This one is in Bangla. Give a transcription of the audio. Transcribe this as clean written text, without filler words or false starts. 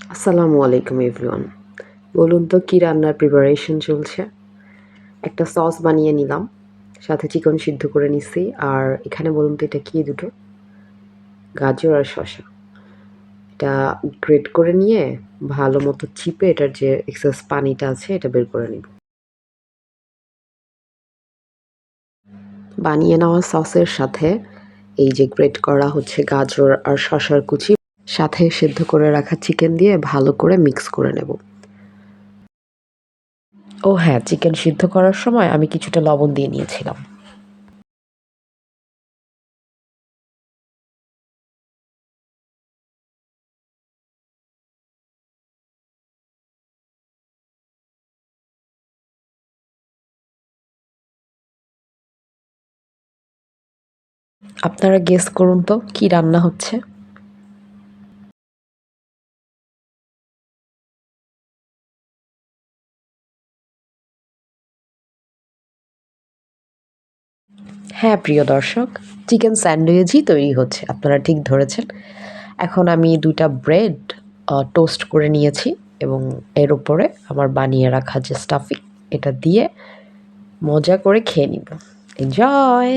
আসসালামু আলাইকুম এভরিওয়ান। বলুন তো কি রান্নার প্রিপারেশন চলছে? একটা সস বানিয়ে নিলাম। সাথে চিকন সিদ্ধ করে নিছি। আর এখানে বলুন তো এটা কি দুটো? গাজর আর শসা। এটা গ্রেট করে নিয়ে ভালো মতো চিপে এটার যে এক্সেস পানিটা আছে এটা বের করে নিব। বানিয়ে নেওয়া সসের সাথে এই যে গ্রেট করা হচ্ছে গাজর আর শসার কুচি সাথে সেদ্ধ করে রাখা চিকেন দিয়ে ভালো করে মিক্স করে নেব। ও হ্যাঁ, চিকেন সিদ্ধ করার সময় আমি কিছুটা লবণ দিয়ে নিয়েছিলাম। আপনারা গেস করুন তো কি রান্না হচ্ছে? হ্যাঁ, প্রিয় দর্শক, চিকেন স্যান্ডউইচই তৈরি হচ্ছে। আপনারা ঠিক ধরেছেন। এখন আমি ২ টা ব্রেড টোস্ট করে নিয়েছি এবং এর উপরে আমার বানিয়ে রাখা যে স্টাফিং এটা দিয়ে মজা করে খেয়ে নিব। এনজয়!